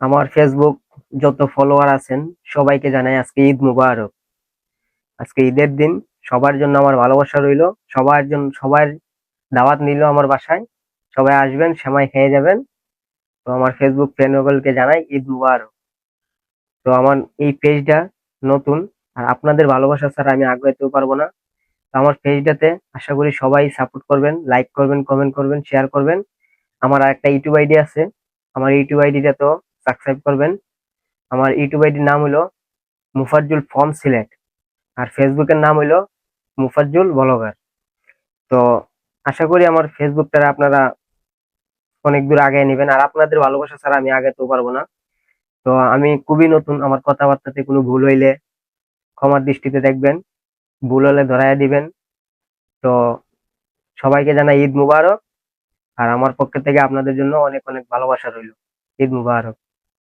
আমার ফেসবুক যত ফলোয়ার আছেন সবাইকে জানাই আজকে ঈদ মুবারক। আজকে ঈদের দিন, সবার জন্য আমার ভালোবাসা রইলো। সবার জন্য সবার দাওয়াত নিল আমার বাসায়। সবাই আসবেন, সেমাই খেয়ে যাবেন। তো আমার ফেসবুক ফ্রেন্ডকে জানাই ঈদ মুবারক। তো আমার এই পেজটা নতুন, আর আপনাদের ভালোবাসা ছাড়া আমি আগাইতেও পারবো না। তো আমার পেজটাতে আশা করি সবাই সাপোর্ট করবেন, লাইক করবেন, কমেন্ট করবেন, শেয়ার করবেন। আমার আরেকটা ইউটিউব আইডি আছে, আমার ইউটিউব আইডিটা তো সাবস্ক্রাইব করবেন। আমার ইউটিউব আইডির নাম হলো মুফাজ্জুল ফর্ম সিলেক্ট, আর ফেসবুকের নাম হইলো মুফাজ্জুল ব্লগার। তো আশা করি আমার ফেসবুকটা আপনারা অনেক দূর আগে নেবেন, আর আপনাদের ভালোবাসা ছাড়া আমি আগাতেও পারবো না। তো আমি খুবই নতুন, আমার কথাবার্তাতে কোনো ভুল হইলে ক্ষমার দৃষ্টিতে দেখবেন, ভুল হলে ধরাইয়া দিবেন। তো সবাইকে জানাই ঈদ মুবারক, আর আমার পক্ষ থেকে আপনাদের জন্য অনেক অনেক ভালোবাসা রইল। ঈদ মুবারক।